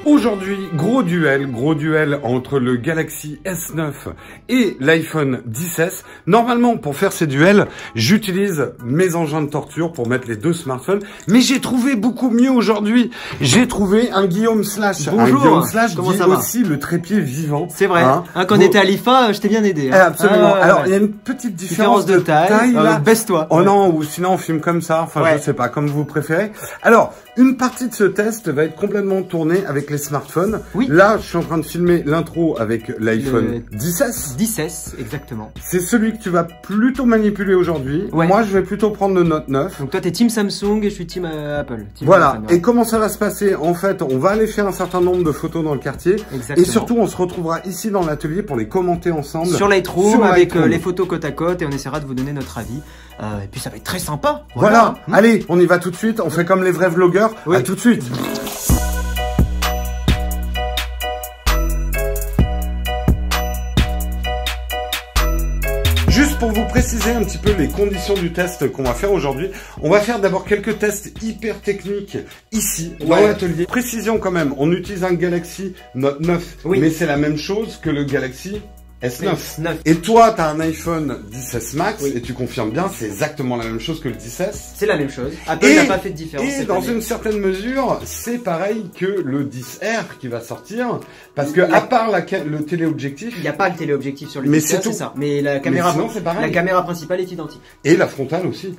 Aujourd'hui, gros duel entre le Galaxy S9 et l'iPhone XS. Normalement, pour faire ces duels, j'utilise mes engins de torture pour mettre les deux smartphones. Mais j'ai trouvé beaucoup mieux aujourd'hui. J'ai trouvé un Guillaume Slash. Bonjour. Un Guillaume Slash Comment dit ça va aussi le trépied vivant. C'est vrai. Hein, quand on était à l'IFA, je t'ai bien aidé. Hein. Absolument. Alors, il y a une petite différence de taille. Baisse-toi. Oh non, ou sinon on filme comme ça. Enfin, je sais pas, comme vous préférez. Alors, une partie de ce test va être complètement tournée avec les smartphones. Oui. Là, je suis en train de filmer l'intro avec l'iPhone XS. 10S, exactement. C'est celui que tu vas plutôt manipuler aujourd'hui. Ouais. Moi, je vais plutôt prendre le Note 9. Donc toi, t'es team Samsung et je suis team Apple. Voilà. Et comment ça va se passer? En fait, on va aller faire un certain nombre de photos dans le quartier. Exactement. Et surtout, on se retrouvera ici dans l'atelier pour les commenter ensemble. Sur Lightroom, avec les photos côte à côte et on essaiera de vous donner notre avis. Et puis ça va être très sympa. Voilà. Allez, on y va tout de suite. On fait comme les vrais vlogueurs. Oui. À tout de suite. Juste pour vous préciser un petit peu les conditions du test qu'on va faire aujourd'hui, on va faire d'abord quelques tests hyper techniques ici, dans l'atelier. Précision quand même, on utilise un Galaxy Note 9, mais c'est la même chose que le Galaxy S9. Et toi, tu as un iPhone XS Max et tu confirmes bien, c'est exactement la même chose que le XS. C'est la même chose. Apple n'a pas fait de différence. Et dans une certaine mesure, c'est pareil que le 10R qui va sortir, parce que à part le téléobjectif, il n'y a pas le téléobjectif sur le 10R, c'est ça. Mais la caméra, la caméra principale est identique. Et la frontale aussi.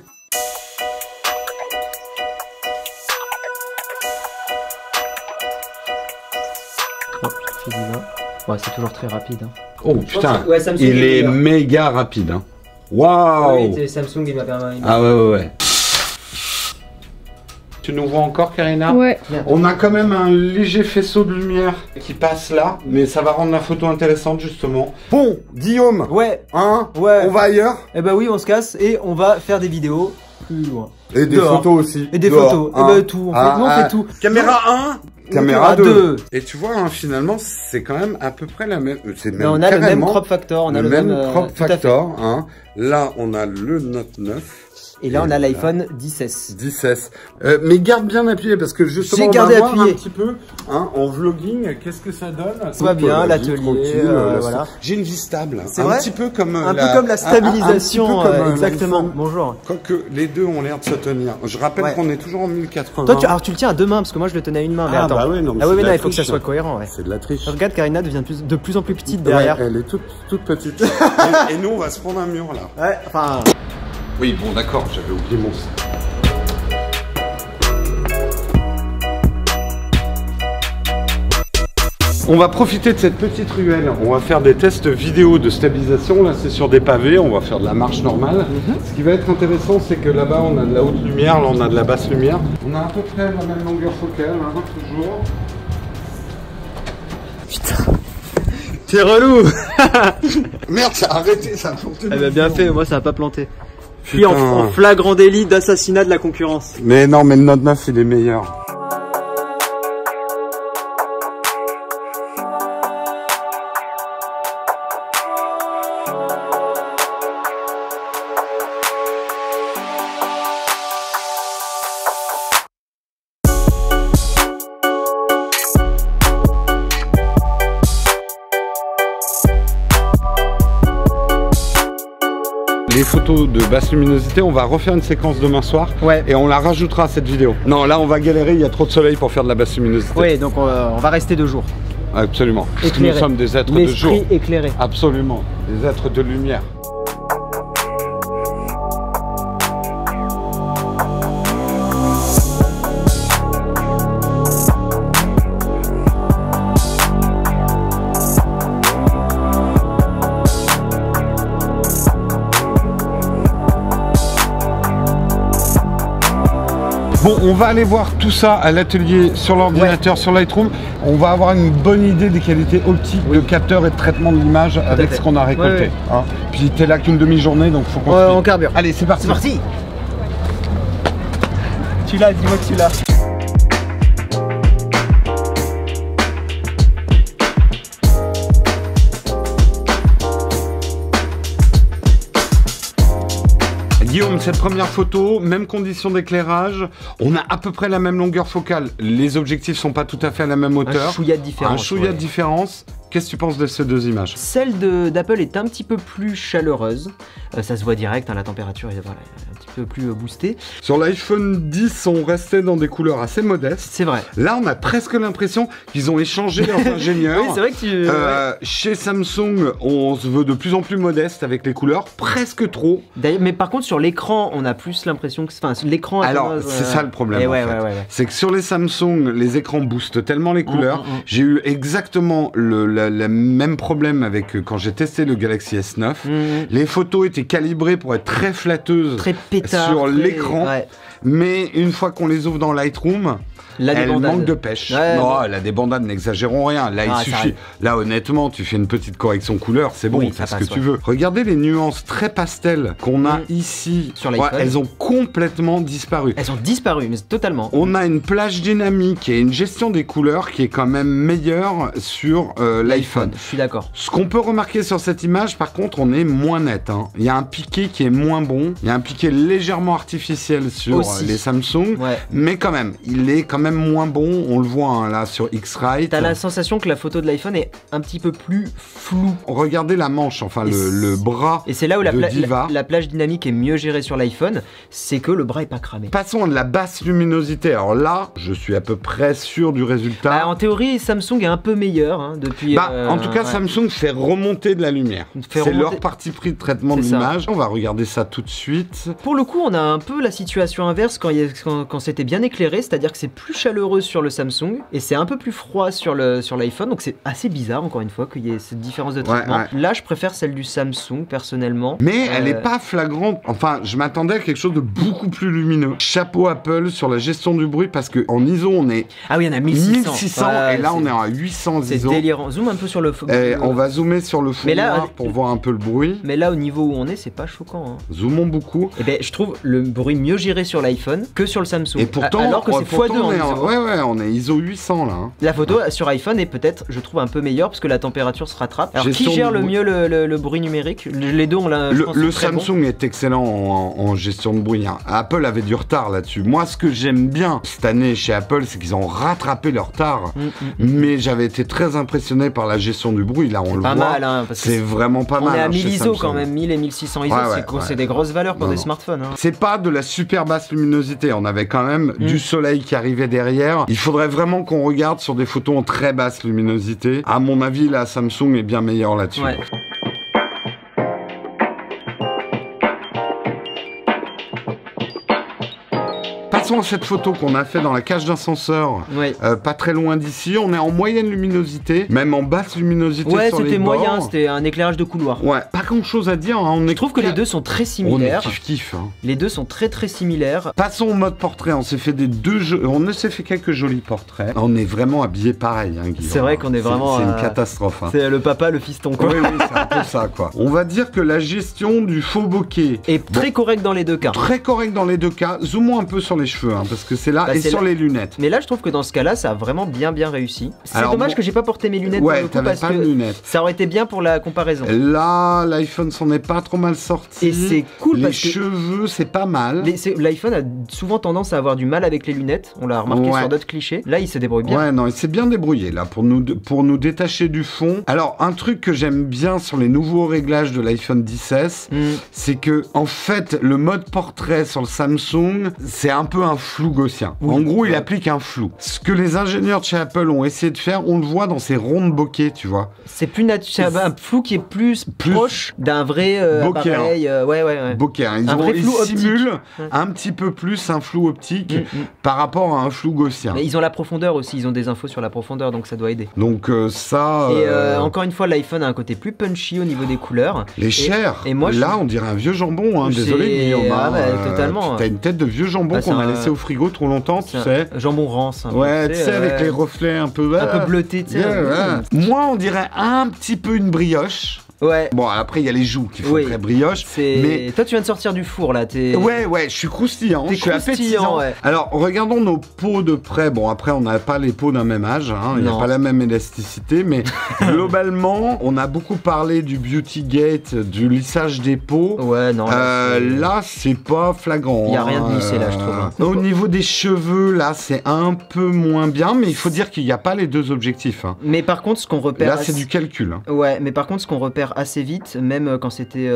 Ouais, c'est toujours très rapide. Hein. Oh putain, il est méga rapide. Hein. Waouh. Oui, Samsung, il m'a permis. Ah ouais. Tu nous vois encore, Karina? Ouais. On a quand même un léger faisceau de lumière qui passe là, mais ça va rendre la photo intéressante justement. Bon, Guillaume. Ouais. Hein? Ouais. On va ailleurs? Eh ben oui, on se casse et on va faire des vidéos plus loin. Et des photos aussi. Et des photos. Et ben tout. On fait tout. Caméra 1. Caméra 2. Et tu vois, hein, finalement, c'est quand même à peu près la même. Même on a le même crop factor. On a le même crop factor. Hein. Là, on a le Note 9. Et là, on a l'iPhone 10S. 10S. Mais garde bien appuyé parce que justement, on va voir un petit peu hein, en vlogging, qu'est-ce que ça donne. Ça va bien, l'atelier. Voilà. J'ai une vie stable. C'est vrai. Petit peu comme un peu comme la stabilisation. Exactement. Bonjour. Quoique les deux ont l'air de se tenir. Je rappelle qu'on est toujours en 1080. Toi, alors tu le tiens à deux mains parce que moi, je le tenais à une main. Mais attends. Bah ouais, non, il faut que ça soit cohérent. C'est de la triche. Regarde, Karina devient de plus en plus petite derrière. Elle est toute petite. Et nous, on va se prendre un mur là. Ouais. Enfin. Oui, bon, d'accord, j'avais oublié mon... On va profiter de cette petite ruelle. On va faire des tests vidéo de stabilisation. Là, c'est sur des pavés. On va faire de la marche normale. Ce qui va être intéressant, c'est que là-bas, on a de la haute lumière. Là, on a de la basse lumière. On a à peu près la même longueur focale, hein, toujours. Putain. T'es relou. Merde, ça a arrêté, ça a planté. Elle a bien fait, moi, ça a pas planté. Puis en flagrant délit d'assassinat de la concurrence. Mais non, mais le Note 9, il est meilleur. Les photos de basse luminosité, on va refaire une séquence demain soir et on la rajoutera à cette vidéo. Non, là on va galérer, il y a trop de soleil pour faire de la basse luminosité. Oui, donc on va rester de jour. Absolument. Parce que nous sommes des êtres de jour. L'esprit éclairé. Absolument, des êtres de lumière. Bon, on va aller voir tout ça à l'atelier sur l'ordinateur, sur Lightroom. On va avoir une bonne idée des qualités optiques de capteur et de traitement de l'image avec ce qu'on a récolté. Hein. Puis t'es là qu'une demi-journée, donc faut qu'on on carbure. Allez, c'est parti. C'est parti. Tu l'as, dis-moi que tu l'as. Guillaume, cette première photo, même condition d'éclairage, on a à peu près la même longueur focale. Les objectifs sont pas tout à fait à la même hauteur. Un chouïa de différence. Un chouïa de différence. Qu'est-ce que tu penses de ces deux images? Celle d'Apple est un petit peu plus chaleureuse. Ça se voit direct, hein, la température est voilà, un petit peu plus boostée. Sur l'iPhone 10, on restait dans des couleurs assez modestes. C'est vrai. Là, on a presque l'impression qu'ils ont échangé leurs ingénieurs. Oui, c'est vrai que ouais. Chez Samsung, on se veut de plus en plus modeste avec les couleurs, presque trop. Mais par contre, sur l'écran, on a plus l'impression que... Enfin, l'écran... Alors, c'est ça le problème, en fait. Ouais. C'est que sur les Samsung, les écrans boostent tellement les couleurs. J'ai eu exactement le même problème avec quand j'ai testé le Galaxy S9. Les photos étaient calibrées pour être très flatteuses sur l'écran. Ouais. Mais une fois qu'on les ouvre dans Lightroom, elle manque de pêche. Ouais, non, elle a des bandades, n'exagérons rien. Là, il suffit. Là, honnêtement, tu fais une petite correction couleur, c'est bon, oui, fais ce que tu veux. Regardez les nuances très pastel qu'on a ici. Sur l'iPhone. Elles ont complètement disparu. Elles ont disparu, mais totalement. On a une plage dynamique et une gestion des couleurs qui est quand même meilleure sur l'iPhone. Je suis d'accord. Ce qu'on peut remarquer sur cette image, par contre, on est moins net. Hein. Il y a un piqué qui est moins bon. Il y a un piqué légèrement artificiel sur les Samsung. Ouais. Mais quand même, il est quand même moins bon, on le voit hein, là sur X-Rite. T'as la sensation que la photo de l'iPhone est un petit peu plus floue. Regardez la manche, enfin le bras. Et c'est là où la plage dynamique est mieux gérée sur l'iPhone, c'est que le bras est pas cramé. Passons à de la basse luminosité. Alors là, je suis à peu près sûr du résultat. En théorie, Samsung est un peu meilleur hein, depuis. En tout cas, Samsung fait remonter de la lumière. C'est leur parti pris de traitement de l'image. On va regarder ça tout de suite. Pour le coup, on a un peu la situation inverse quand c'était bien éclairé, c'est-à-dire que c'est plus chaleureux sur le Samsung et c'est un peu plus froid sur l'iPhone, donc c'est assez bizarre encore une fois qu'il y ait cette différence de traitement. Là, je préfère celle du Samsung personnellement. Mais elle est pas flagrante. Enfin, je m'attendais à quelque chose de beaucoup plus lumineux. Chapeau Apple sur la gestion du bruit parce que en ISO on est on a 1600 et là on est à 800 ISO. C'est délirant. Zoom un peu sur le fond. On va zoomer sur le fond noir pour voir un peu le bruit. Mais là au niveau où on est, c'est pas choquant. Hein. Zoomons beaucoup. Et ben je trouve le bruit mieux géré sur l'iPhone que sur le Samsung. Et pourtant, alors que c'est x2 en ISO. On est ISO 800 là. Hein. La photo sur iPhone est peut-être, je trouve, un peu meilleure parce que la température se rattrape. Alors qui gère le mieux le bruit numérique? Les deux, le Samsung est excellent en gestion de bruit. Hein. Apple avait du retard là-dessus. Moi, ce que j'aime bien cette année chez Apple, c'est qu'ils ont rattrapé leur retard. Mais j'avais été très impressionné par la gestion du bruit. Là, on le voit. Mal, hein, c'est vraiment pas mal. On est à 1000 ISO quand même, 1000 et 1600 ISO. C'est des grosses valeurs pour des smartphones. Hein. C'est pas de la super basse luminosité. On avait quand même du soleil qui arrivait derrière. Il faudrait vraiment qu'on regarde sur des photos en très basse luminosité. À mon avis, la Samsung est bien meilleure là-dessus. Ouais. Passons à cette photo qu'on a fait dans la cage d'ascenseur, pas très loin d'ici. On est en moyenne luminosité, même en basse luminosité sur les bords. Ouais, c'était moyen, c'était un éclairage de couloir. Ouais, pas grand chose à dire. Hein. Je trouve que les deux sont très similaires. On est kiff-kiff. Hein. Les deux sont très similaires. Passons au mode portrait. On s'est fait on s'est fait quelques jolis portraits. On est vraiment habillés pareil, hein, Guillaume. C'est vrai qu'on est vraiment. C'est une catastrophe. Hein. C'est le papa, le fiston, quoi. Oui, c'est un peu ça, quoi. On va dire que la gestion du faux bokeh est très correcte dans les deux cas. Très correcte dans les deux cas. Zoomons un peu sur les cheveux, hein, parce que c'est là, et sur les lunettes. Mais là, je trouve que dans ce cas-là, ça a vraiment bien réussi. C'est dommage que j'ai pas porté mes lunettes pour le coup, parce que ça aurait été bien pour la comparaison. Là, l'iPhone s'en est pas trop mal sorti. Et c'est cool parce que les cheveux, c'est pas mal. L'iPhone a souvent tendance à avoir du mal avec les lunettes. On l'a remarqué sur d'autres clichés. Là, il se débrouille bien. Ouais, non, il s'est bien débrouillé là pour nous détacher du fond. Alors, un truc que j'aime bien sur les nouveaux réglages de l'iPhone XS, c'est que en fait, le mode portrait sur le Samsung, c'est un peu un flou gaussien. Oui, en gros, il applique un flou. Ce que les ingénieurs de chez Apple ont essayé de faire, on le voit dans ces rondes bokeh, tu vois. C'est plus naturel, un flou qui est plus proche d'un vrai appareil. Bokeh. Ils simulent un petit peu plus un flou optique par rapport à un flou gaussien. Mais ils ont la profondeur aussi, ils ont des infos sur la profondeur, donc ça doit aider. Donc ça... Et encore une fois, l'iPhone a un côté plus punchy au niveau des couleurs. Les chairs. Et moi, là, on dirait un vieux jambon. Hein. Désolé, Guillaume. Totalement. T'as une tête de vieux jambon qu'on a laissé au frigo trop longtemps, tu sais. Jambon rance. Ouais, tu sais, avec les reflets un peu bleutés, tu sais. Moi, on dirait un petit peu une brioche. Ouais. Bon, après, il y a les joues qui font très brioche. Mais toi, tu viens de sortir du four, là. Ouais, je suis croustillant. Je suis appétissant. Ouais. Alors, regardons nos peaux de près. Bon, après, on n'a pas les peaux d'un même âge. Hein. Il n'y a pas la même élasticité. Mais globalement, on a beaucoup parlé du Beauty Gate, du lissage des peaux. Ouais, non. Là, c'est pas flagrant. Il n'y a rien de lissé, là, je trouve. Au niveau des cheveux, là, c'est un peu moins bien. Mais il faut dire qu'il n'y a pas les deux objectifs. Hein. Mais par contre, ce qu'on repère... Là, c'est du calcul. Hein. Ouais, mais par contre, ce qu'on repère assez vite, même quand c'était...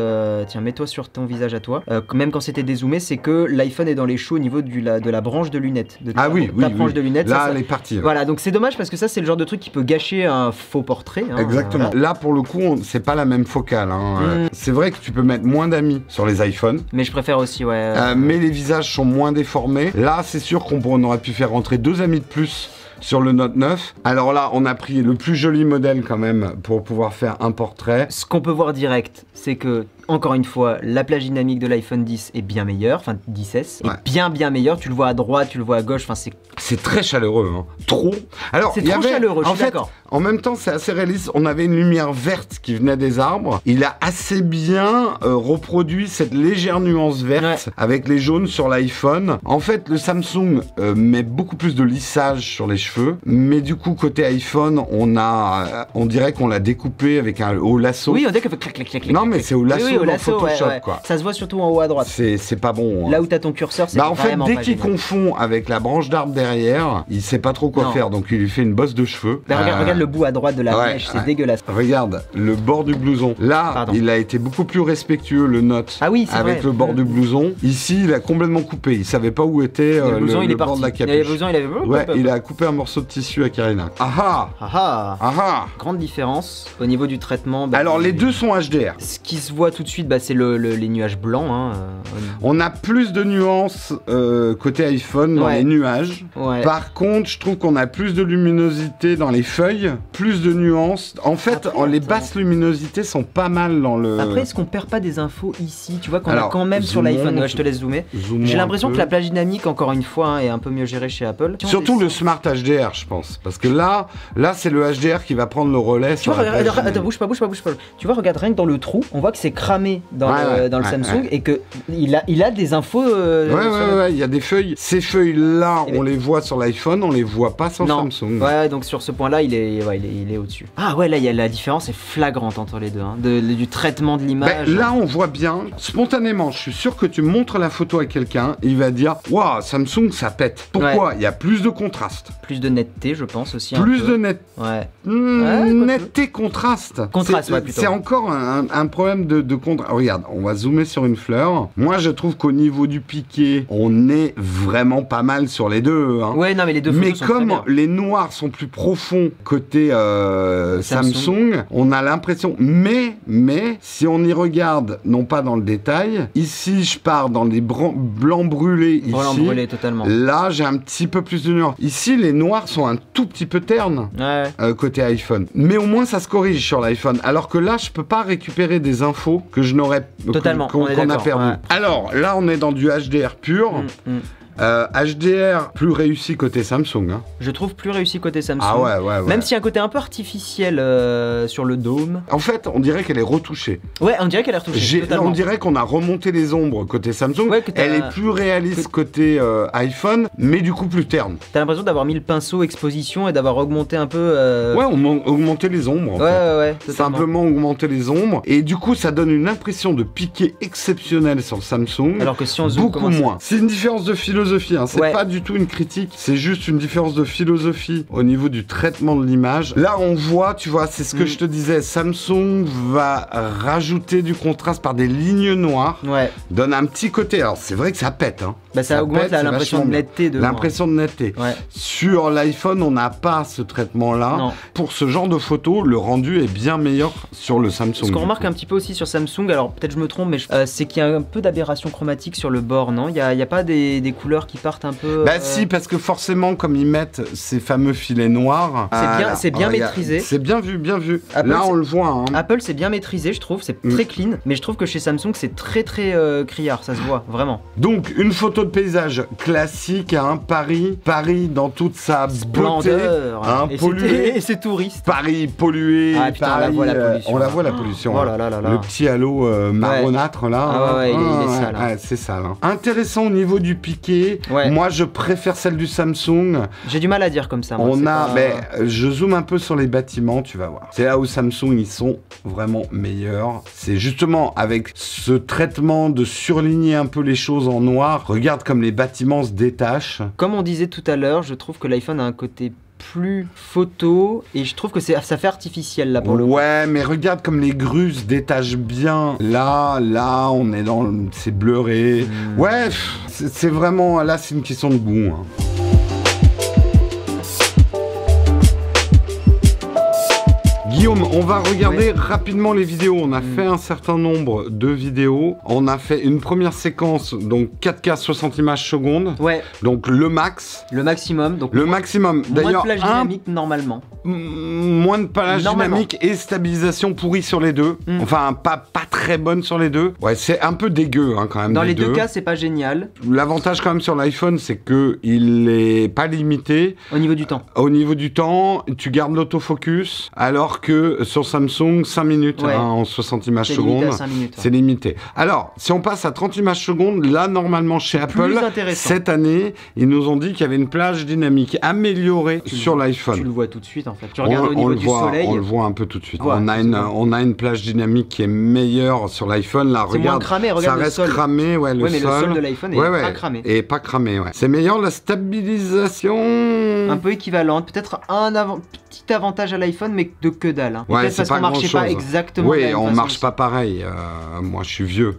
Tiens, mets-toi sur ton visage à toi. Même quand c'était dézoomé, c'est que l'iPhone est dans les choux au niveau de la branche de lunettes. Ah oui, oui. Branche de lunettes. Là, elle est partie. Voilà, donc c'est dommage parce que ça, c'est le genre de truc qui peut gâcher un faux portrait. Hein, exactement. Là, pour le coup, c'est pas la même focale. Hein. C'est vrai que tu peux mettre moins d'amis sur les iPhones. Mais je préfère aussi, ouais. Mais les visages sont moins déformés. Là, c'est sûr qu'on aurait pu faire rentrer 2 amis de plus sur le Note 9. Alors là, on a pris le plus joli modèle quand même pour pouvoir faire un portrait. Ce qu'on peut voir direct, c'est que, encore une fois, la plage dynamique de l'iPhone 10 est bien meilleure, enfin 10S, est bien meilleure. Tu le vois à droite, tu le vois à gauche, enfin c'est très chaleureux, hein. Trop. Alors, c'est trop chaleureux, je suis d'accord. En même temps, c'est assez réaliste. On avait une lumière verte qui venait des arbres. Il a assez bien reproduit cette légère nuance verte avec les jaunes sur l'iPhone. En fait, le Samsung met beaucoup plus de lissage sur les cheveux, mais du coup, côté iPhone, on dirait qu'on l'a découpé avec un haut lasso. Oui, on dirait que fait clac, clac, clac. Non, mais c'est au lasso, oui, dans Photoshop, quoi. Ça se voit surtout en haut à droite. C'est pas bon. Hein. Là où t'as ton curseur, c'est en fait, dès qu'il confond avec la branche d'arbre derrière, il sait pas trop quoi faire, donc il lui fait une bosse de cheveux. Bah, regarde le bout à droite de la mèche, c'est dégueulasse. Regarde le bord du blouson. Là, il a été beaucoup plus respectueux, le Note, avec le bord du blouson. Ici, il a complètement coupé. Il savait pas où était le bord de la capuche. Le blouson, il avait... il a coupé un morceau de tissu à Karina. Grande différence au niveau du traitement. Alors, les deux sont HDR. Ce qui se voit tout de suite, c'est les nuages blancs. Hein. On a plus de nuances côté iPhone dans les nuages. Par contre, je trouve qu'on a plus de luminosité dans les feuilles, plus de nuances. En fait, les basses luminosités sont pas mal dans le... Après, est-ce qu'on perd pas des infos ici? Tu vois qu'on a quand même sur l'iPhone. Je te laisse zoomer. J'ai l'impression que la plage dynamique, encore une fois, est un peu mieux gérée chez Apple. Surtout le Smart HDR, je pense. Parce que là c'est le HDR qui va prendre le relais sur la plage dynamique. Attends, bouge pas. Tu vois, regarde, rien que dans le trou, on voit que c'est cramé dans le Samsung et que il a des infos. Il y a des feuilles. Ces feuilles-là, on les voit sur l'iPhone, on les voit pas sur Samsung. Ouais, donc sur ce point-là, il est au-dessus. Ah ouais, là, la différence est flagrante entre les deux, hein, du traitement de l'image. Là, on voit bien, spontanément, je suis sûr que tu montres la photo à quelqu'un, il va dire « Waouh, Samsung, ça pète ». Pourquoi? Il y a plus de contraste. Plus de netteté, je pense aussi. Plus de netteté, contraste. Contraste, plutôt. C'est encore un problème de contraste. Regarde, on va zoomer sur une fleur. Moi, je trouve qu'au niveau du piqué, on est vraiment pas mal sur les deux. Hein. Ouais, non, mais les deux photos sont comme les noirs sont plus profonds côté Samsung, on a l'impression... Mais, si on y regarde, non pas dans le détail, ici, je pars dans des blancs brûlés. Blancs brûlés, totalement. Là, j'ai un petit peu plus de nuances. Ici, les noirs sont un tout petit peu ternes côté iPhone. Mais au moins, ça se corrige sur l'iPhone. Alors que là, je peux pas récupérer des infos que je n'aurais... Totalement, qu'on a perdu. Alors, là, on est dans du HDR pur. HDR plus réussi côté Samsung. Hein. Je trouve plus réussi côté Samsung. Ah ouais. Même s'il y a un côté un peu artificiel sur le dôme. En fait, on dirait qu'elle est retouchée. Ouais, on dirait qu'elle est retouchée. On dirait qu'on a remonté les ombres côté Samsung. Elle est plus réaliste côté iPhone, mais du coup plus terne. T'as l'impression d'avoir mis le pinceau exposition et d'avoir augmenté un peu. Ouais, augmenté les ombres. En fait. Ouais. Simplement augmenter les ombres. Et du coup, ça donne une impression de piqué exceptionnel sur le Samsung. Alors que si on zoome, beaucoup moins. C'est une différence de philosophie. Hein. C'est pas du tout une critique, c'est juste une différence de philosophie au niveau du traitement de l'image. Là, on voit, tu vois, c'est ce que je te disais, Samsung va rajouter du contraste par des lignes noires, donne un petit côté. Alors, c'est vrai que ça pète, hein. Ça augmente l'impression de netteté. L'impression de netteté. Sur l'iPhone, on n'a pas ce traitement-là. Pour ce genre de photo, le rendu est bien meilleur sur le Samsung. Ce qu'on remarque un petit peu aussi sur Samsung, alors peut-être je me trompe, mais c'est qu'il y a un peu d'aberration chromatique sur le bord, non? Il n'y a pas des couleurs qui partent un peu... si, parce que forcément, comme ils mettent ces fameux filets noirs... C'est bien maîtrisé. C'est bien vu. Apple, là, on le voit. Hein. Apple, c'est bien maîtrisé, je trouve. C'est très clean. Mais je trouve que chez Samsung, c'est très criard. Ça se voit, vraiment. Donc, une photo photo de paysage classique, hein, Paris dans toute sa splendeur, hein, pollué. Et c'est touriste. Paris pollué, ah, putain, Paris, on la voit la pollution. On la voit la pollution. Oh là là là là. Le petit halo marronâtre là. Ah ouais, il est sale. Hein. C'est sale. Hein. Intéressant au niveau du piqué. Ouais. Moi, je préfère celle du Samsung. J'ai du mal à dire comme ça. Moi, je zoome un peu sur les bâtiments, tu vas voir. C'est là où Samsung, ils sont vraiment meilleurs. C'est justement avec ce traitement de surligner un peu les choses en noir. Regarde comme les bâtiments se détachent. Comme on disait tout à l'heure, je trouve que l'iPhone a un côté plus photo et je trouve que ça fait artificiel là pour le coup. Ouais, mais regarde comme les grues se détachent bien. Là, on est dans... c'est blurré. Ouais, c'est vraiment... Là, c'est une question de goût. Hein. Guillaume, on va regarder rapidement les vidéos. On a fait un certain nombre de vidéos. On a fait une première séquence, donc 4K 60 images secondes. Ouais. Donc le max. Le maximum. Donc le maximum. D'ailleurs, moins de plage dynamique normalement. Moins de plage dynamique et stabilisation pourrie sur les deux. Enfin, pas très bonne sur les deux. Ouais, c'est un peu dégueu hein, quand même. Dans les deux cas, c'est pas génial. L'avantage quand même sur l'iPhone, c'est que il est pas limité. Au niveau du temps. Au niveau du temps, tu gardes l'autofocus, alors que sur Samsung, 5 minutes hein, en 60 images secondes. C'est limité. Alors, si on passe à 30 images secondes, là, normalement, chez Apple, cette année, ils nous ont dit qu'il y avait une plage dynamique améliorée sur l'iPhone. Tu le vois tout de suite, en fait. Tu regardes au niveau du soleil. On le voit un peu tout de suite. On a une plage dynamique qui est meilleure sur l'iPhone. Là, regarde, cramé, ça reste cramé. Ouais, mais le sol de l'iPhone est pas cramé. Et pas cramé, ouais. C'est meilleur, la stabilisation... Un peu équivalente. Peut-être petit avantage à l'iPhone, mais de que dalle. Hein. Ouais, c'est parce qu'on marchait pas exactement. Oui, on marche pas pareil. Moi, je suis vieux.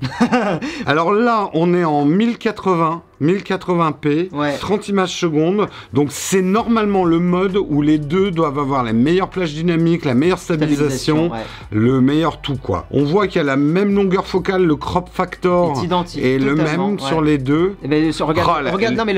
Alors là, on est en 1080p, 30 images secondes. Donc c'est normalement le mode où les deux doivent avoir la meilleure plage dynamique, la meilleure stabilisation, le meilleur tout quoi. On voit qu'il y a la même longueur focale, le crop factor est le même sur les deux. Et ben,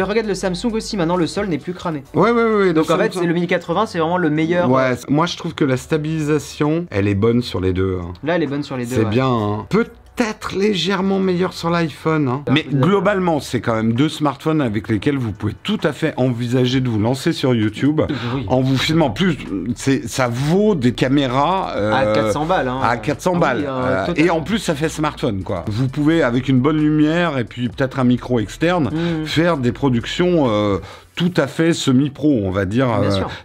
regarde le Samsung aussi. Maintenant, le sol n'est plus cramé. Ouais. Donc en fait, le 1080, c'est vraiment le meilleur. Ouais. Moi, je trouve que la stabilisation, elle est bonne sur les deux. Hein. Là, elle est bonne sur les deux. C'est bien. Hein. Peut-être légèrement meilleur sur l'iPhone. Hein. Mais globalement, c'est quand même deux smartphones avec lesquels vous pouvez tout à fait envisager de vous lancer sur YouTube en vous filmant. Plus, ça vaut des caméras à 400 balles. Hein. À 400 balles. Et en plus, ça fait smartphone, quoi. Vous pouvez, avec une bonne lumière et puis peut-être un micro externe, faire des productions... tout à fait semi-pro, on va dire.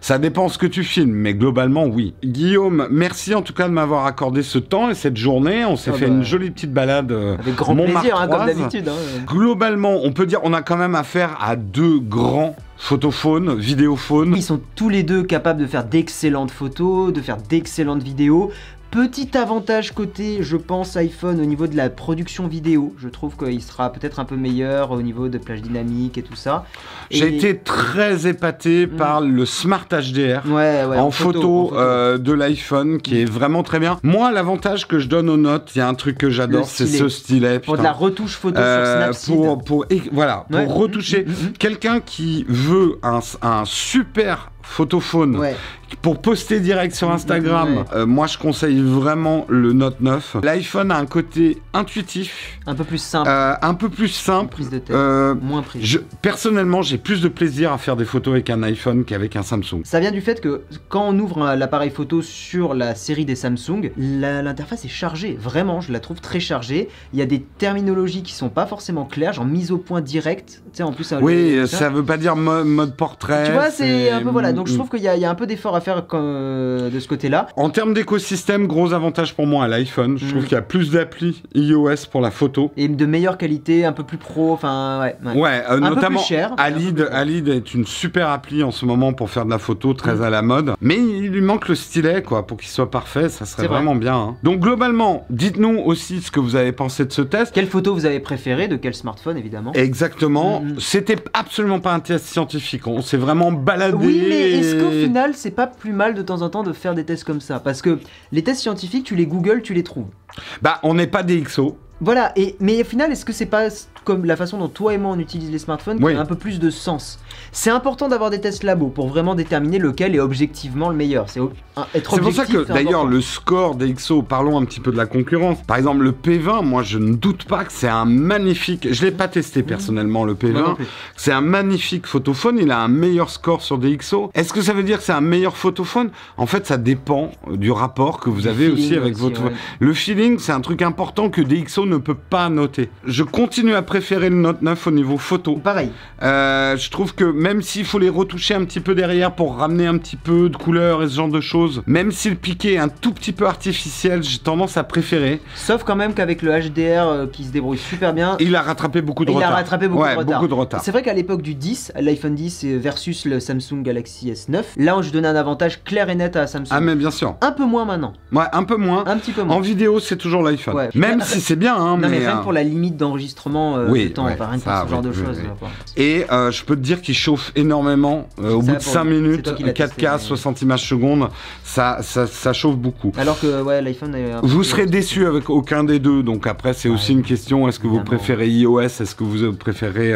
Ça dépend ce que tu filmes, mais globalement, oui. Guillaume, merci en tout cas de m'avoir accordé ce temps et cette journée. On s'est fait une jolie petite balade. Avec grand plaisir, hein, comme d'habitude. Hein. Globalement, on peut dire on a quand même affaire à deux grands photophones, vidéophones. Ils sont tous les deux capables de faire d'excellentes photos, de faire d'excellentes vidéos. Petit avantage côté, je pense, iPhone au niveau de la production vidéo. Je trouve qu'il sera peut-être un peu meilleur au niveau de plage dynamique et tout ça. J'ai été très épaté par le Smart HDR en photo de l'iPhone qui est vraiment très bien. Moi, l'avantage que je donne aux notes, il y a un truc que j'adore, c'est ce stylet. Pour de la retouche photo sur Snapseed. Pour retoucher. Quelqu'un qui veut un super photophone pour poster direct sur Instagram, moi je conseille vraiment le Note 9. L'iPhone a un côté intuitif, un peu plus simple, prise de tête, moins prise. Personnellement, j'ai plus de plaisir à faire des photos avec un iPhone qu'avec un Samsung. Ça vient du fait que quand on ouvre l'appareil photo sur la série des Samsung, l'interface est chargée, vraiment, je la trouve très chargée. Il y a des terminologies qui sont pas forcément claires, genre mise au point direct. Tu sais, en plus, ça veut pas dire mode portrait. Tu vois, c'est un peu donc je trouve qu'il y a un peu d'effort à faire de ce côté-là. En termes d'écosystème, gros avantage pour moi à l'iPhone. Je trouve qu'il y a plus d'applis iOS pour la photo. Et de meilleure qualité, un peu plus pro, enfin notamment peu plus cher. Alid est une super appli en ce moment pour faire de la photo, très à la mode. Mais il lui manque le stylet, quoi, pour qu'il soit parfait, ça serait vraiment bien. Hein. Donc globalement, dites-nous aussi ce que vous avez pensé de ce test. Quelle photo vous avez préférée, de quel smartphone évidemment. Exactement. C'était absolument pas un test scientifique, on s'est vraiment baladé. Oui, mais est-ce qu'au final, c'est pas plus mal de temps en temps de faire des tests comme ça? Parce que les tests scientifiques, tu les googles, tu les trouves. Bah, on n'est pas des XO. Voilà, mais au final, est-ce que c'est pas comme la façon dont toi et moi on utilise les smartphones qui a un peu plus de sens. C'est important d'avoir des tests labo pour vraiment déterminer lequel est objectivement le meilleur. C'est pour ça que d'ailleurs le score DxO, parlons un petit peu de la concurrence. Par exemple le P20, moi je ne doute pas que c'est un magnifique, je l'ai pas testé personnellement le P20, c'est un magnifique photophone, il a un meilleur score sur DxO. Est-ce que ça veut dire que c'est un meilleur photophone? En fait ça dépend du rapport que vous avez aussi avec votre... Le feeling c'est un truc important que DxO ne peut pas noter. Je continue à préférer le Note 9 au niveau photo. Pareil. Je trouve que même s'il faut les retoucher un petit peu derrière pour ramener un petit peu de couleur et ce genre de choses, même si le piqué est un tout petit peu artificiel, j'ai tendance à préférer. Sauf quand même qu'avec le HDR qui se débrouille super bien, il a rattrapé beaucoup de retard. Il a rattrapé beaucoup de retard. C'est vrai qu'à l'époque du 10, l'iPhone 10 versus le Samsung Galaxy S9, là je donnais un avantage clair et net à Samsung. Ah mais bien sûr. Un peu moins maintenant. Ouais, un peu moins. Un petit peu moins. En vidéo, c'est toujours l'iPhone. Ouais. Même si c'est bien, hein. Non mais même pour la limite d'enregistrement de temps, enfin rien que pour ce genre de choses. Et je peux te dire qu'il chauffe énormément. Au bout de 5 minutes, 4K, 60 images secondes, ça chauffe beaucoup. Alors que ouais, l'iPhone est... Vous serez déçu avec aucun des deux, donc après c'est aussi une question, est-ce que vous préférez iOS, est-ce que vous préférez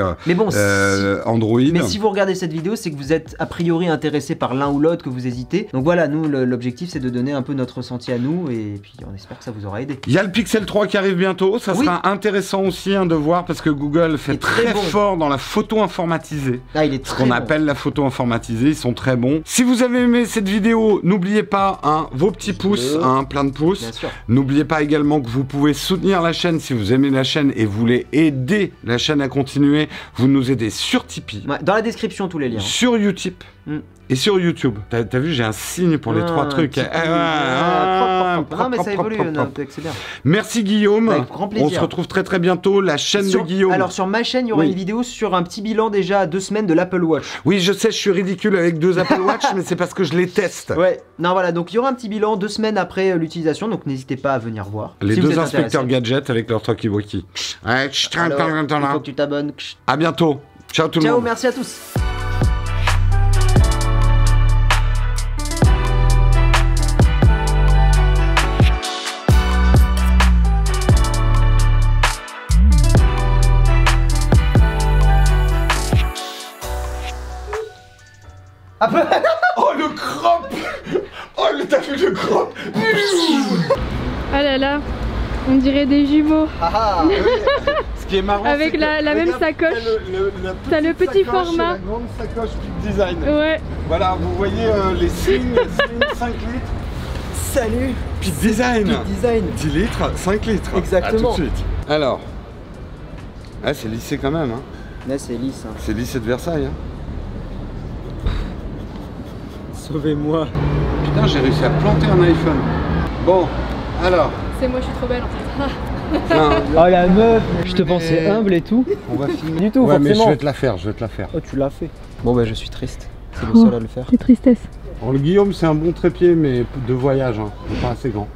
Android? Mais si vous regardez cette vidéo, c'est que vous êtes a priori intéressé par l'un ou l'autre, que vous hésitez. Donc voilà, nous l'objectif c'est de donner un peu notre ressenti à nous et puis on espère que ça vous aura aidé. Il y a le Pixel 3 qui arrive bientôt, ça sera intéressant aussi de voir parce que Google fait très fort dans la photo informatisée. Ah, il est très ce qu'on appelle la photo informatisée, ils sont très bons. Si vous avez aimé cette vidéo, n'oubliez pas vos petits pouces, plein de pouces. N'oubliez pas également que vous pouvez soutenir la chaîne si vous aimez la chaîne et voulez aider la chaîne à continuer. Vous nous aidez sur Tipeee. Ouais, dans la description, tous les liens. Sur Utip. Et sur YouTube. T'as vu, j'ai un signe pour les 3 trucs. Non, mais ça évolue, c'est bien. Merci Guillaume. Avec grand plaisir. On se retrouve très bientôt. La chaîne de Guillaume. Alors sur ma chaîne, il y aura une vidéo sur un petit bilan déjà à 2 semaines de l'Apple Watch. Oui, je sais, je suis ridicule avec 2 Apple Watch, mais c'est parce que je les teste. Ouais. Non, voilà, donc il y aura un petit bilan 2 semaines après l'utilisation, donc n'hésitez pas à venir voir. Les 2 inspecteurs gadgets avec leur talkie-walkie. Il faut que tu t'abonnes. À bientôt. Ciao tout le monde. Ciao, merci à tous. Oh le crop. Oh t'as vu le crop. Ah là là, on dirait des jumeaux. Ce qui est marrant, avec la même sacoche. T'as le petit format. La grande sacoche Peak Design. Ouais. Voilà, vous voyez les Sling 5 litres. Salut. Peak Design. Peak Design. 10 litres, 5 litres. Exactement. À tout de suite. Alors, c'est lissé quand même. Hein. Là c'est lisse. Hein. C'est lycée de Versailles. Hein. Sauvez-moi. Putain, j'ai réussi à planter un iPhone. Bon, alors. C'est moi, je suis trop belle en fait. Oh la meuf. Je te pensais humble et tout. On va filmer. Du tout, ouais, forcément. mais je vais te la faire, Oh, tu l'as fait. Bon bah je suis triste. C'est le seul à le faire. C'est tristesse. Alors, le Guillaume, c'est un bon trépied, mais de voyage, hein. Pas assez grand.